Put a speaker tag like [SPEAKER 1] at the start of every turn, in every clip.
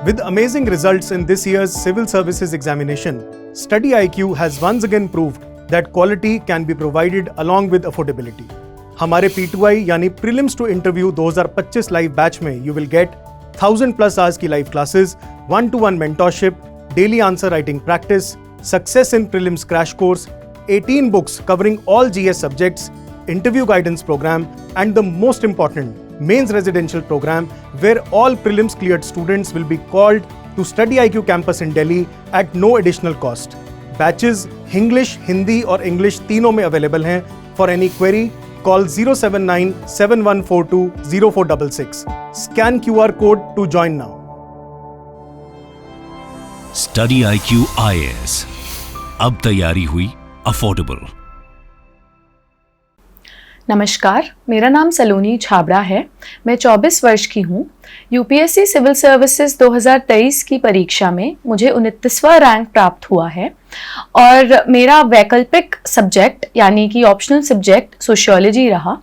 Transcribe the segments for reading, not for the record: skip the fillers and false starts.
[SPEAKER 1] With amazing results in this year's Civil Services examination, Study IQ has once again proved that quality can be provided along with affordability. हमारे P2I यानी Prelims to Interview 2025 live batch में you will get 1000+ hours की live classes, 1-to-1 mentorship, daily answer writing practice, success in prelims crash course, 18 books covering all GS subjects, interview guidance program, and the most important, mains residential program where all prelims cleared students will be called to Study IQ campus in Delhi at no additional cost. Batches English, Hindi और English तीनों में available हैं. For any query, call 079-7142-0466. Scan QR code to join now.
[SPEAKER 2] Study IQ IAS, अब तैयारी हुई affordable.
[SPEAKER 3] नमस्कार, मेरा नाम सलोनी छाबड़ा है। मैं 24 वर्ष की हूँ। यूपीएससी सिविल सर्विसेज 2023 की परीक्षा में मुझे 29वां रैंक प्राप्त हुआ है और मेरा वैकल्पिक सब्जेक्ट यानी कि ऑप्शनल सब्जेक्ट सोशियोलॉजी रहा।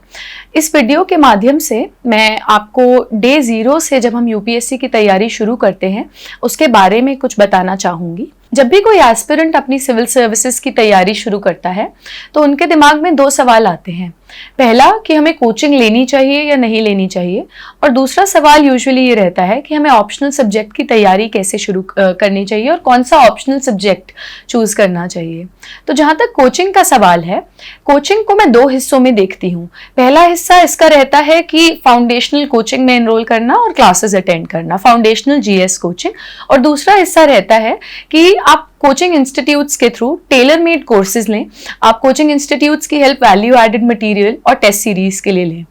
[SPEAKER 3] इस वीडियो के माध्यम से मैं आपको डे 0 से जब हम यूपीएससी की तैयारी शुरू करते हैं उसके बारे में कुछ बताना चाहूँगी। जब भी कोई एस्पिरेंट अपनी सिविल सर्विसेज की तैयारी शुरू करता है तो उनके दिमाग में 2 सवाल आते हैं। पहला कि हमें कोचिंग लेनी चाहिए या नहीं लेनी चाहिए, और दूसरा सवाल यूजुअली ये रहता है कि हमें ऑप्शनल सब्जेक्ट की तैयारी कैसे शुरू करनी चाहिए और कौन सा ऑप्शनल सब्जेक्ट चूज करना चाहिए। तो जहाँ तक कोचिंग का सवाल है, कोचिंग को मैं 2 हिस्सों में देखती हूँ। पहला हिस्सा इसका रहता है कि फाउंडेशनल कोचिंग में एनरोल करना और क्लासेस अटेंड करना, फाउंडेशनल जीएस कोचिंग, और दूसरा हिस्सा रहता है कि आप कोचिंग इंस्टीट्यूट्स के थ्रू टेलर मेड कोर्सेज लें। आप कोचिंग इंस्टीट्यूट्स की हेल्प वैल्यू एडेड मटेरियल और टेस्ट सीरीज के लिए लें।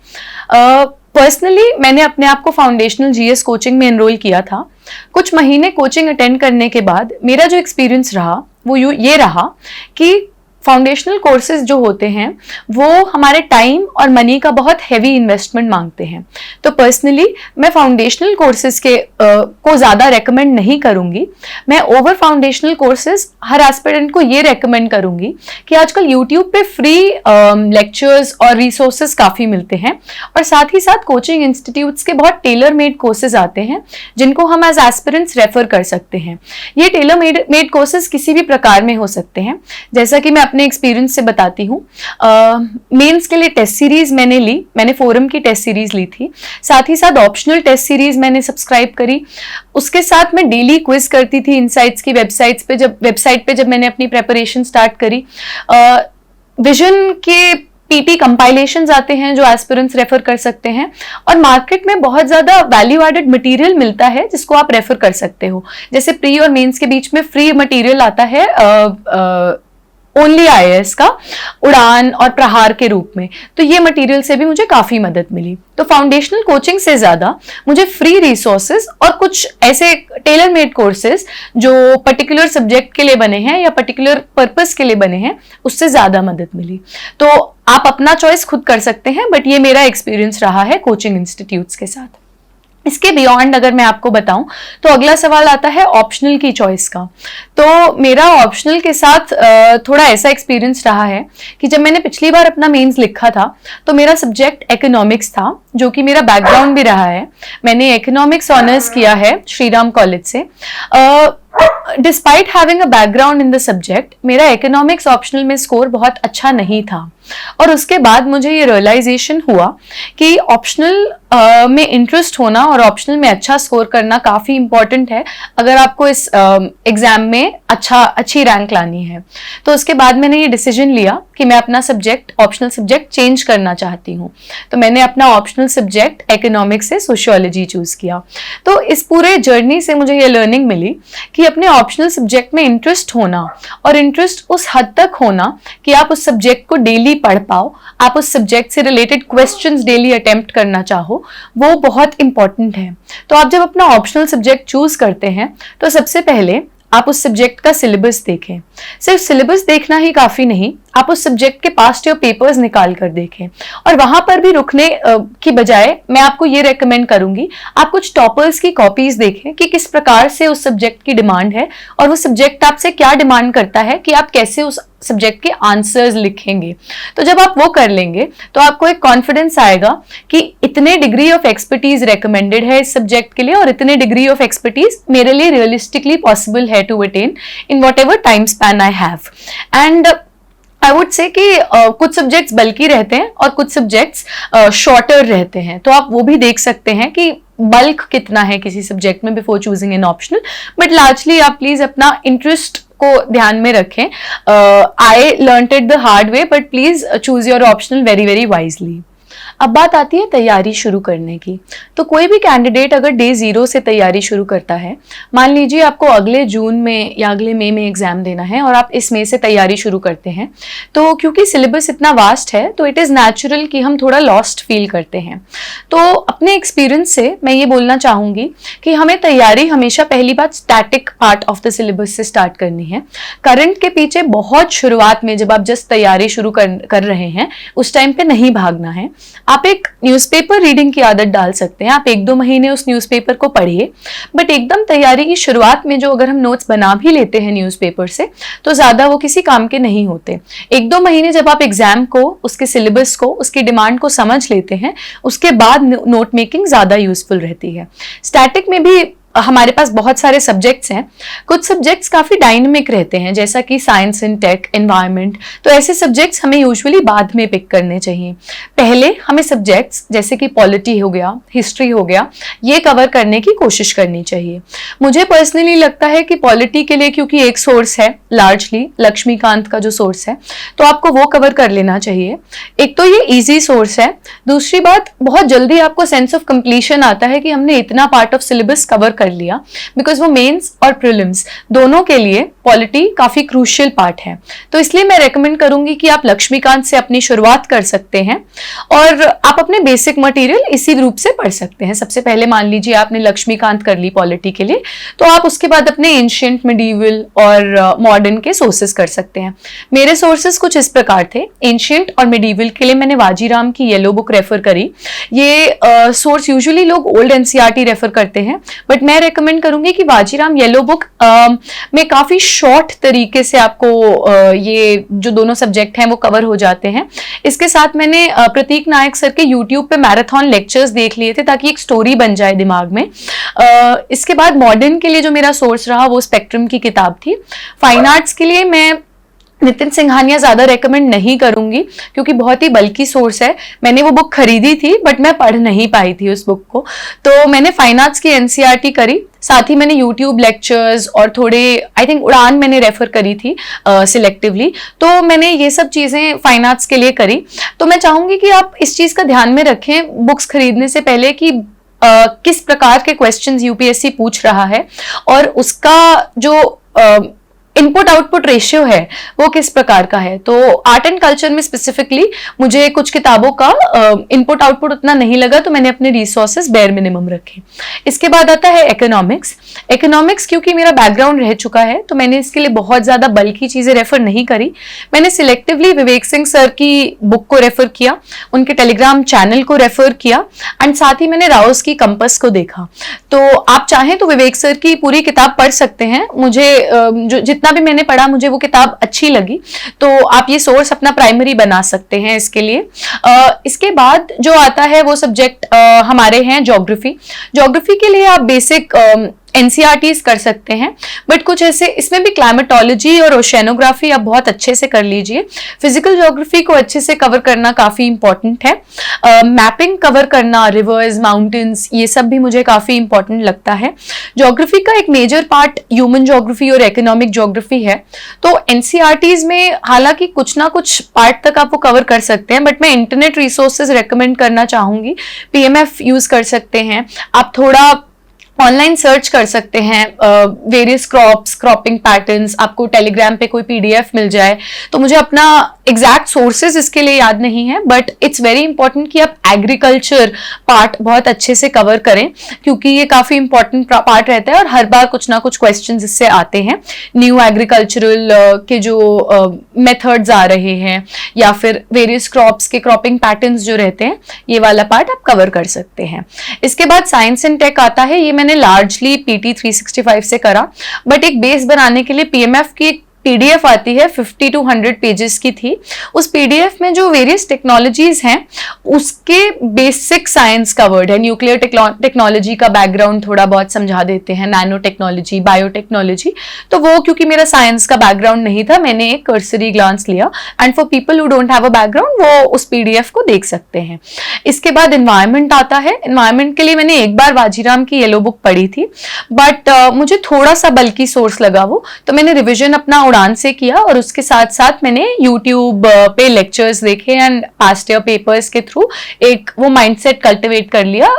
[SPEAKER 3] पर्सनली मैंने अपने आप को फाउंडेशनल जीएस कोचिंग में एनरोल किया था। कुछ महीने कोचिंग अटेंड करने के बाद मेरा जो एक्सपीरियंस रहा वो ये रहा कि फाउंडेशनल कोर्सेज जो होते हैं वो हमारे टाइम और मनी का बहुत हैवी इन्वेस्टमेंट मांगते हैं। तो पर्सनली मैं फाउंडेशनल कोर्सेज को ज़्यादा रेकमेंड नहीं करूँगी। मैं ओवर फाउंडेशनल कोर्सेज हर एस्पिरेंट को ये रेकमेंड करूँगी कि आजकल यूट्यूब पे फ्री लेक्चर्स और रिसोर्सेज काफ़ी मिलते हैं, और साथ ही साथ कोचिंग इंस्टीट्यूट्स के बहुत टेलर मेड कोर्सेज आते हैं जिनको हम एज एस्पिरेंट्स रेफर कर सकते हैं। ये टेलर मेड कोर्सेज किसी भी प्रकार में हो सकते हैं। जैसा कि मैं अपने एक्सपीरियंस से बताती हूँ, मेंस के लिए टेस्ट सीरीज मैंने फोरम की टेस्ट सीरीज ली थी, साथ ही साथ ऑप्शनल टेस्ट सीरीज मैंने सब्सक्राइब करी। उसके साथ मैं डेली क्विज करती थी इनसाइट्स की वेबसाइट पे जब मैंने अपनी प्रेपरेशन स्टार्ट करी। विजन के पीटी कंपाइलेशंस आते हैं जो एस्पिरेंट्स रेफर कर सकते हैं, और मार्केट में बहुत ज्यादा वैल्यू एडेड मटेरियल मिलता है जिसको आप रेफर कर सकते हो। जैसे प्री और मेंस के बीच में फ्री मटेरियल आता है ओनली आईएएस का, उड़ान और प्रहार के रूप में। तो ये मटेरियल से भी मुझे काफी मदद मिली। तो फाउंडेशनल कोचिंग से ज्यादा मुझे फ्री रिसोर्सेज और कुछ ऐसे टेलर मेड कोर्सेज जो पर्टिकुलर सब्जेक्ट के लिए बने हैं या पर्टिकुलर पर्पस के लिए बने हैं उससे ज्यादा मदद मिली। तो आप अपना चॉइस खुद कर सकते हैं, बट ये मेरा एक्सपीरियंस रहा है कोचिंग इंस्टीट्यूट्स के साथ। इसके बियॉन्ड अगर मैं आपको बताऊं तो अगला सवाल आता है ऑप्शनल की चॉइस का। तो मेरा ऑप्शनल के साथ थोड़ा ऐसा एक्सपीरियंस रहा है कि जब मैंने पिछली बार अपना मेंस लिखा था तो मेरा सब्जेक्ट इकोनॉमिक्स था, जो कि मेरा बैकग्राउंड भी रहा है। मैंने इकोनॉमिक्स ऑनर्स किया है श्रीराम कॉलेज से। Despite having a background in the subject, मेरा इकोनॉमिक्स ऑप्शनल में स्कोर बहुत अच्छा नहीं था, और उसके बाद मुझे ये रियलाइजेशन हुआ कि ऑप्शनल में इंटरेस्ट होना और ऑप्शनल में अच्छा स्कोर करना काफ़ी इंपॉर्टेंट है अगर आपको इस एग्जाम में अच्छी रैंक लानी है। तो उसके बाद मैंने ये डिसीजन लिया कि मैं अपना ऑप्शनल सब्जेक्ट चेंज करना चाहती हूँ। तो मैंने अपना ऑप्शनल सब्जेक्ट इकोनॉमिक्स से सोशियोलॉजी चूज किया। तो इस पूरे जर्नी से मुझे ये लर्निंग मिली कि अपने ऑप्शनल सब्जेक्ट में इंटरेस्ट होना, और इंटरेस्ट उस हद तक होना कि आप उस सब्जेक्ट को डेली पढ़ पाओ, आप उस सब्जेक्ट से रिलेटेड क्वेश्चंस डेली अटेम्प्ट करना चाहो, वो बहुत इंपॉर्टेंट है। तो आप जब अपना ऑप्शनल सब्जेक्ट चूज करते हैं तो सबसे पहले आप उस सब्जेक्ट का सिलेबस देखें। सिर्फ सिलेबस देखना ही काफ़ी नहीं, आप उस सब्जेक्ट के पास्ट ईयर पेपर्स निकाल कर देखें। और वहां पर भी रुकने की बजाय मैं आपको ये रेकमेंड करूंगी, आप कुछ टॉपर्स की कॉपीज देखें कि किस प्रकार से उस सब्जेक्ट की डिमांड है और वो सब्जेक्ट आपसे क्या डिमांड करता है कि आप कैसे उस सब्जेक्ट के आंसर्स लिखेंगे। तो जब आप वो कर लेंगे तो आपको एक कॉन्फिडेंस आएगा कि इतने डिग्री ऑफ एक्सपर्टीज रेकमेंडेड है इस सब्जेक्ट के लिए और इतने डिग्री ऑफ एक्सपर्टीज मेरे लिए रियलिस्टिकली पॉसिबल है to attain in whatever time span I have. And I would say कि कुछ सब्जेक्ट्स बल्कि रहते हैं और कुछ सब्जेक्ट्स शॉर्टर रहते हैं, तो आप वो भी देख सकते हैं कि बल्क कितना है किसी सब्जेक्ट में before choosing an optional. But largely आप प्लीज अपना इंटरेस्ट को ध्यान में रखें। I learned it the hard way, but please choose your optional very very wisely. अब बात आती है तैयारी शुरू करने की। तो कोई भी कैंडिडेट अगर डे 0 से तैयारी शुरू करता है, मान लीजिए आपको अगले जून में या अगले मई में एग्जाम देना है और आप इस मई से तैयारी शुरू करते हैं, तो क्योंकि सिलेबस इतना वास्ट है तो इट इज़ नेचुरल कि हम थोड़ा लॉस्ट फील करते हैं। तो अपने एक्सपीरियंस से मैं ये बोलना चाहूँगी कि हमें तैयारी हमेशा पहली बात static part of the syllabus से स्टार्ट करनी है। करंट के पीछे बहुत शुरुआत में जब आप जस्ट तैयारी शुरू कर रहे हैं उस टाइम पे नहीं भागना है। आप एक न्यूज़पेपर रीडिंग की आदत डाल सकते हैं, आप 1-2 महीने उस न्यूज़पेपर को पढ़िए, बट एकदम तैयारी की शुरुआत में जो अगर हम नोट्स बना भी लेते हैं न्यूज़पेपर से तो ज़्यादा वो किसी काम के नहीं होते। 1-2 महीने जब आप एग्जाम को, उसके सिलेबस को, उसकी डिमांड को समझ लेते हैं, उसके बाद नोट मेकिंग ज़्यादा यूजफुल रहती है। स्टैटिक में भी हमारे पास बहुत सारे सब्जेक्ट्स हैं, कुछ सब्जेक्ट्स काफ़ी डायनेमिक रहते हैं जैसा कि साइंस एंड टेक, एनवायरनमेंट, तो ऐसे सब्जेक्ट्स हमें यूजुअली बाद में पिक करने चाहिए। पहले हमें सब्जेक्ट्स जैसे कि पॉलिटी हो गया, हिस्ट्री हो गया, ये कवर करने की कोशिश करनी चाहिए। मुझे पर्सनली लगता है कि पॉलिटी के लिए क्योंकि एक सोर्स है लार्जली लक्ष्मीकांत का जो सोर्स है, तो आपको वो कवर कर लेना चाहिए। एक तो ये ईजी सोर्स है, दूसरी बात बहुत जल्दी आपको सेंस ऑफ कंप्लीशन आता है कि हमने इतना पार्ट ऑफ सिलेबस कवर कर लिया, बिकॉज वो मेंस और प्रीलिम्स दोनों के लिए पॉलिटी काफी क्रूशियल पार्ट है। तो इसलिए मैं रेकमेंड करूंगी कि आप लक्ष्मीकांत से अपनी शुरुआत कर सकते हैं और आप अपने बेसिक मटेरियल इसी रूप से पढ़ सकते हैं। सबसे पहले मान लीजिए आपने लक्ष्मीकांत कर ली पॉलिटी के लिए, तो आप उसके बाद अपने एंशिएंट, मिडीवल और मॉडर्न के सोर्सेस कर सकते हैं। मेरे सोर्सेस कुछ इस प्रकार थे। एंशिएंट और मिडीवल के लिए मैंने वाजीराम की येलो बुक रेफर करी। ये सोर्स यूजुअली लोग ओल्ड एनसीईआरटी रेफर करते हैं, बट मैं रेकमेंड करूंगी कि वाजीराम येलो बुक में काफी शॉर्ट तरीके से आपको ये जो दोनों सब्जेक्ट हैं वो कवर हो जाते हैं। इसके साथ मैंने प्रतीक नायक सर के यूट्यूब पे मैराथन लेक्चर्स देख लिए थे ताकि एक स्टोरी बन जाए दिमाग में। इसके बाद मॉडर्न के लिए जो मेरा सोर्स रहा वो स्पेक्ट्रम की किताब थी। फाइन आर्ट्स के लिए मैं नितिन सिंघानिया ज्यादा रेकमेंड नहीं करूंगी क्योंकि बहुत ही बल्कि सोर्स है। मैंने वो बुक खरीदी थी बट मैं पढ़ नहीं पाई थी उस बुक को, तो मैंने फाइन आर्ट्स की एनसीईआरटी करी। साथ ही मैंने यूट्यूब लेक्चर्स और थोड़े आई थिंक उड़ान मैंने रेफर करी थी सिलेक्टिवली, तो मैंने ये सब चीजें फाइन आर्ट्स के लिए करी। तो मैं चाहूंगी कि आप इस चीज का ध्यान में रखें बुक्स खरीदने से पहले कि किस प्रकार के क्वेश्चंस यूपीएससी पूछ रहा है और उसका जो इनपुट आउटपुट रेशियो है वो किस प्रकार का है। तो आर्ट एंड कल्चर में स्पेसिफिकली मुझे कुछ किताबों का इनपुट आउटपुट उतना नहीं लगा, तो मैंने अपने रिसोर्सेज बेयर मिनिमम रखे। इसके बाद आता है इकोनॉमिक्स। इकोनॉमिक्स क्योंकि मेरा बैकग्राउंड रह चुका है तो मैंने इसके लिए बहुत ज्यादा बल्कि चीजें रेफर नहीं करी। मैंने सिलेक्टिवली विवेक सिंह सर की बुक को रेफर किया, उनके टेलीग्राम चैनल को रेफर किया एंड साथ ही मैंने राउस की कंपस को देखा। तो आप चाहें तो विवेक सर की पूरी किताब पढ़ सकते हैं। मुझे जितना भी मैंने पढ़ा मुझे वो किताब अच्छी लगी, तो आप ये सोर्स अपना प्राइमरी बना सकते हैं इसके लिए। इसके बाद जो आता है वो सब्जेक्ट हमारे हैं ज्योग्राफी। ज्योग्राफी के लिए आप बेसिक एनसीईआरटीज कर सकते हैं, बट कुछ ऐसे इसमें भी क्लाइमेटोलॉजी और ओशेनोग्राफी आप बहुत अच्छे से कर लीजिए। फिजिकल ज्योग्राफी को अच्छे से कवर करना काफी इंपॉर्टेंट है। मैपिंग कवर करना, रिवर्स, माउंटेन्स, ये सब भी मुझे काफी इंपॉर्टेंट लगता है। ज्योग्राफी का एक मेजर पार्ट ह्यूमन ज्योग्राफी और इकोनॉमिक ज्योग्राफी है, तो एनसीईआरटीज में हालांकि कुछ ना कुछ पार्ट तक आप वो कवर कर सकते हैं, बट मैं इंटरनेट रिसोर्सेज रेकमेंड करना चाहूंगी। पीएमएफ यूज कर सकते हैं आप, थोड़ा ऑनलाइन सर्च कर सकते हैं वेरियस क्रॉपिंग पैटर्न्स, आपको टेलीग्राम पे कोई पीडीएफ मिल जाए। तो मुझे अपना एग्जैक्ट सोर्सेज इसके लिए याद नहीं है, बट इट्स वेरी इंपॉर्टेंट कि आप एग्रीकल्चर पार्ट बहुत अच्छे से कवर करें, क्योंकि ये काफी इंपॉर्टेंट पार्ट रहता है और हर बार कुछ ना कुछ क्वेश्चंस इससे आते हैं। न्यू एग्रीकल्चरल के जो मेथड्स आ रहे हैं या फिर वेरियस क्रॉप्स के क्रॉपिंग पैटर्न्स जो रहते हैं, ये वाला पार्ट आप कवर कर सकते हैं। इसके बाद साइंस एंड टेक आता है। ये मैंने लार्जली पीटी 365 से करा, बट एक बेस बनाने के लिए पीएमएफ की एक पीडीएफ आती है, 50 to 100 पेजेस की थी। उस पीडीएफ में जो वेरियस टेक्नोलॉजीज हैं उसके बेसिक साइंस कवर्ड है। न्यूक्लियर टेक्नोलॉजी का बैकग्राउंड थोड़ा बहुत समझा देते हैं, नैनो टेक्नोलॉजी, बायोटेक्नोलॉजी। तो वो क्योंकि मेरा साइंस का बैकग्राउंड नहीं था, मैंने एक कर्सरी ग्लांस लिया, and for people who don't have a background वो उस पीडीएफ को देख सकते हैं। इसके बाद एनवायरमेंट आता है। एनवायरमेंट के लिए मैंने एक बार वाजीराम की येलो बुक पढ़ी थी, बट मुझे थोड़ा सा बल्कि सोर्स लगा वो, तो मैंने रिविजन अपना उड़ान से किया और उसके साथ साथ मैंने यूट्यूब पे लेक्चर्स देखे एंड पास्ट ईयर पेपर्स के थ्रू एक वो माइंडसेट कल्टिवेट कर लिया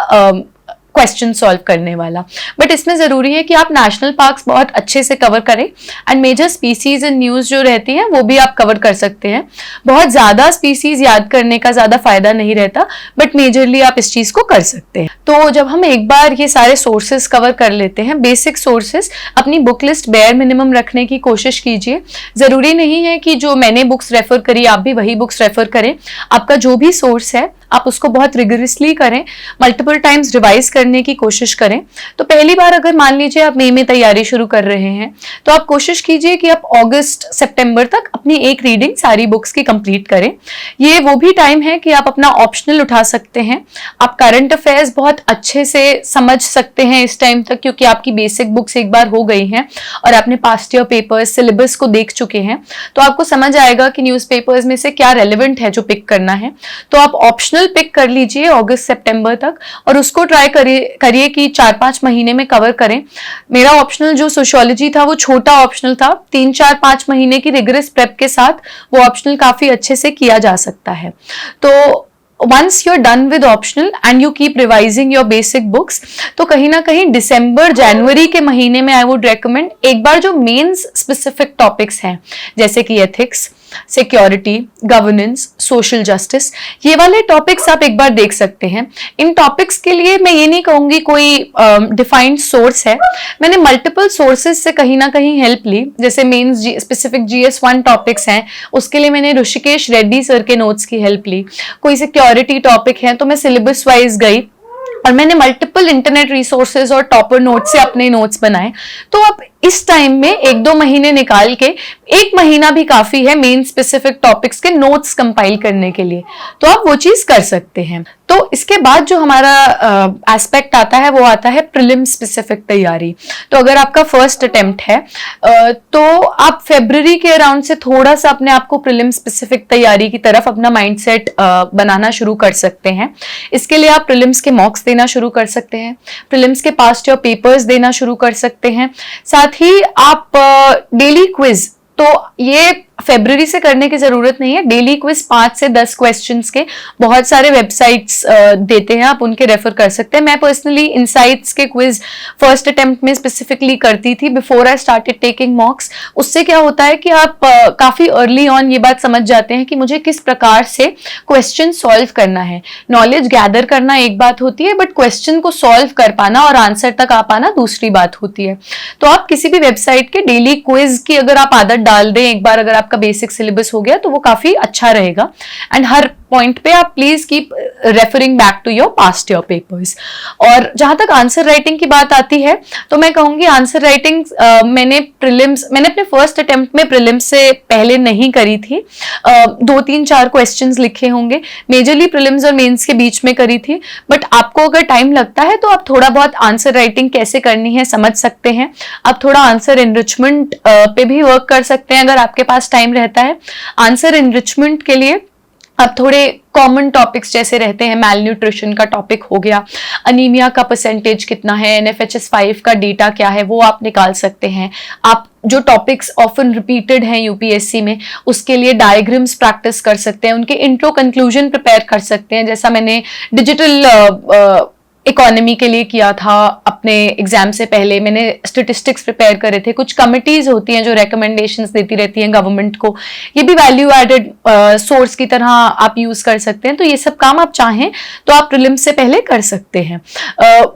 [SPEAKER 3] क्वेश्चन सॉल्व करने वाला। बट इसमें जरूरी है कि आप नेशनल पार्क्स बहुत अच्छे से कवर करें and major species and news जो रहती हैं वो भी आप कवर कर सकते हैं। बहुत ज्यादा स्पीसीज याद करने का ज्यादा फायदा नहीं रहता, बट मेजरली आप इस चीज को कर सकते हैं। तो जब हम एक बार ये सारे सोर्सेज कवर कर लेते हैं, बेसिक सोर्सेज, अपनी बुक लिस्ट बेयर मिनिमम रखने की कोशिश कीजिए। जरूरी नहीं है कि जो मैंने बुक्स रेफर करी आप भी वही बुक्स रेफर करें। आपका जो भी सोर्स है आप उसको बहुत रिगरसली करें, मल्टीपल टाइम्स रिवाइज करने की कोशिश करें। तो पहली बार अगर मान लीजिए आप मई में तैयारी शुरू कर रहे हैं, तो आप कोशिश कीजिए कि आप अगस्त सितंबर तक अपनी एक रीडिंग सारी बुक्स की कंप्लीट करें। ये वो भी टाइम है कि आप अपना ऑप्शनल उठा सकते हैं। आप करंट अफेयर्स बहुत अच्छे से समझ सकते हैं इस टाइम तक, क्योंकि आपकी बेसिक बुक्स एक बार हो गई हैं और आपने पास्ट ईयर पेपर्स सिलेबस को देख चुके हैं। तो आपको समझ आएगा कि न्यूज़पेपर्स में से क्या रेलेवेंट है जो पिक करना है। तो आप ऑप्शनल पिक कर लीजिए अगस्त सितंबर तक और उसको ट्राई करिए कि 4-5 महीने में कवर करें। मेरा ऑप्शनल जो सोशियोलॉजी था वो छोटा ऑप्शनल था, 3-4-5 महीने की रिगरस प्रेप के साथ वो ऑप्शनल काफी अच्छे से किया जा सकता है। तो once you're done with optional and you keep revising your basic books, तो कहीं ना कहीं दिसंबर जनवरी के महीने में आई वुड रेकमेंड एक बार जो मेंस स्पेसिफिक टॉपिक्स हैं जैसे कि ethics, security, governance, social justice, ये वाले टॉपिक्स आप एक बार देख सकते हैं। इन टॉपिक्स के लिए मैं ये नहीं कहूंगी कोई डिफाइंड सोर्स है, मैंने मल्टीपल सोर्सेज से कहीं ना कहीं हेल्प ली। जैसे मेंस स्पेसिफिक GS1 टॉपिक्स हैं, उसके लिए मैंने ऋषिकेश रेड्डी सर के नोट्स की हेल्प ली। कोई सिक्योरिटी टॉपिक है तो मैं सिलेबस वाइज गई और मैंने मल्टीपल इंटरनेट रिसोर्सेज और टॉपर नोट से अपने नोट्स बनाए। तो आप इस टाइम में 1-2 महीने निकाल के, 1 महीना भी काफी है मेन स्पेसिफिक टॉपिक्स के नोट्स कंपाइल करने के लिए, तो आप वो चीज कर सकते हैं। तो इसके बाद जो हमारा एस्पेक्ट आता है वो आता है प्रीलिम स्पेसिफिक तैयारी। तो अगर आपका फर्स्ट अटेम्प्ट है तो आप फरवरी के अराउंड से थोड़ा सा अपने आप को प्रीलिम स्पेसिफिक तैयारी की तरफ अपना माइंडसेट बनाना शुरू कर सकते हैं। इसके लिए आप प्रीलिम्स के मॉक्स देना शुरू कर सकते हैं, प्रीलिम्स के पास्ट ईयर पेपर्स देना शुरू कर सकते हैं। साथ ही आप डेली क्विज, तो ये फरवरी से करने की जरूरत नहीं है। डेली क्विज 5 से 10 क्वेश्चंस के बहुत सारे वेबसाइट्स देते हैं, आप उनके रेफर कर सकते हैं। मैं पर्सनली इनसाइट्स के क्विज फर्स्ट अटेम्प्ट में स्पेसिफिकली करती थी बिफोर आई स्टार्टेड टेकिंग मॉक्स। उससे क्या होता है कि आप काफी अर्ली ऑन ये बात समझ जाते हैं कि मुझे किस प्रकार से क्वेश्चन सॉल्व करना है। नॉलेज गैदर करना एक बात होती है, बट क्वेश्चन को सॉल्व कर पाना और आंसर तक आ पाना दूसरी बात होती है। तो आप किसी भी वेबसाइट के डेली क्विज की अगर आप आदत डाल दें एक बार, अगर आपका बेसिक सिलेबस हो गया तो वो काफी अच्छा रहेगा। एंड हर पॉइंट पे आप please keep referring back to your past year papers. और जहां तक आंसर राइटिंग की बात आती है तो मैं कहूंगी आंसर राइटिंग मैंने अपने फर्स्ट अटेम्प्ट में प्रीलिम्स से पहले नहीं करी थी। 2-3-4 क्वेश्चंस लिखे होंगे, मेजरली प्रीलिम्स और मेंस के बीच में करी थी। बट आपको अगर टाइम लगता है तो आप थोड़ा बहुत आंसर राइटिंग कैसे करनी है समझ सकते हैं। आप थोड़ा आंसर एनरिचमेंट पे भी वर्क कर सकते हैं अगर आपके पास टाइम रहता है। आंसर एनरिचमेंट के लिए अब थोड़े कॉमन टॉपिक्स जैसे रहते हैं, मैल न्यूट्रिशन का टॉपिक हो गया, अनीमिया का परसेंटेज कितना है, NFHS 5 का डेटा क्या है, वो आप निकाल सकते हैं। आप जो टॉपिक्स ऑफन रिपीटेड हैं यूपीएससी में उसके लिए डायग्राम्स प्रैक्टिस कर सकते हैं, उनके इंट्रो कंक्लूजन प्रिपेयर कर सकते हैं। जैसा मैंने डिजिटल इकोनॉमी के लिए किया था, अपने एग्जाम से पहले मैंने स्टेटिस्टिक्स प्रिपेयर करे थे, कुछ कमिटीज होती हैं जो रिकमेंडेशंस देती रहती हैं गवर्नमेंट को, ये भी वैल्यू एडेड सोर्स की तरह आप यूज कर सकते हैं। तो ये सब काम आप चाहें तो आप प्रीलिम्स से पहले कर सकते हैं।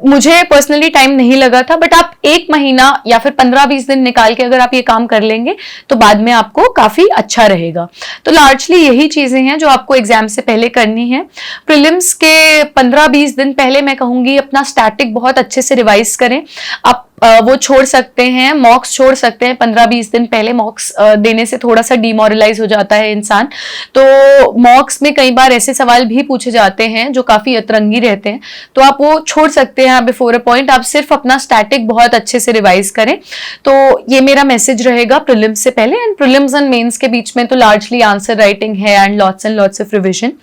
[SPEAKER 3] मुझे पर्सनली टाइम नहीं लगा था, बट आप 1 महीना या फिर 15-20 दिन निकाल के अगर आप ये काम कर लेंगे तो बाद में आपको काफी अच्छा रहेगा। तो लार्जली यही चीजें हैं जो आपको एग्जाम से पहले करनी है। प्रीलिम्स के 15-20 दिन पहले मैं कहूंगी अपना स्टैटिक बहुत अच्छे से रिवाइज करें। आप वो छोड़ सकते हैं, मॉक्स छोड़ सकते हैं 15-20 दिन पहले। मॉक्स देने से थोड़ा सा डिमोरलाइज हो जाता है इंसान। तो मॉक्स में कई बार ऐसे सवाल भी पूछे जाते हैं जो काफी अतरंगी रहते हैं, तो आप वो छोड़ सकते हैं बिफोर अ पॉइंट। आप सिर्फ अपना स्टैटिक बहुत अच्छे से रिवाइज करें। तो ये मेरा मैसेज रहेगा प्रीलिम्स से पहले। एंड प्रीलिम्स एंड मेंस के बीच में तो लार्जली आंसर राइटिंग है एंड लॉट्स ऑफ रिविजन।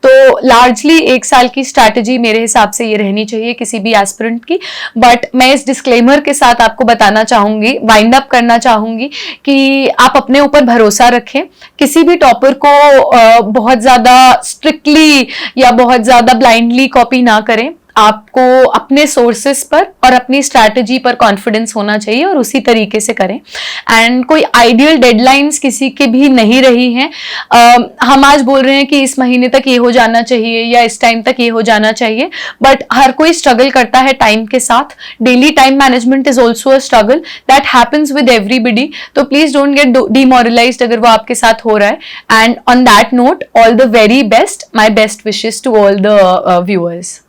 [SPEAKER 3] तो लार्जली 1 साल की स्ट्रैटेजी मेरे हिसाब से ये रहनी चाहिए किसी भी एस्पिरेंट की। बट मैं इस डिस्क्लेमर के साथ आपको बताना चाहूंगी, वाइंड अप करना चाहूंगी कि आप अपने ऊपर भरोसा रखें। किसी भी टॉपर को बहुत ज्यादा स्ट्रिक्टली या बहुत ज्यादा ब्लाइंडली कॉपी ना करें। आपको अपने सोर्सेस पर और अपनी स्ट्रैटेजी पर कॉन्फिडेंस होना चाहिए और उसी तरीके से करें। एंड कोई आइडियल डेडलाइंस किसी के भी नहीं रही हैं। हम आज बोल रहे हैं कि इस महीने तक ये हो जाना चाहिए या इस टाइम तक ये हो जाना चाहिए, बट हर कोई स्ट्रगल करता है टाइम के साथ। Daily time management is also a struggle that happens with everybody. तो प्लीज डोंट गेट डिमोरलाइज्ड अगर वो आपके साथ हो रहा है। And on that note, all the very best, my best wishes to all the viewers.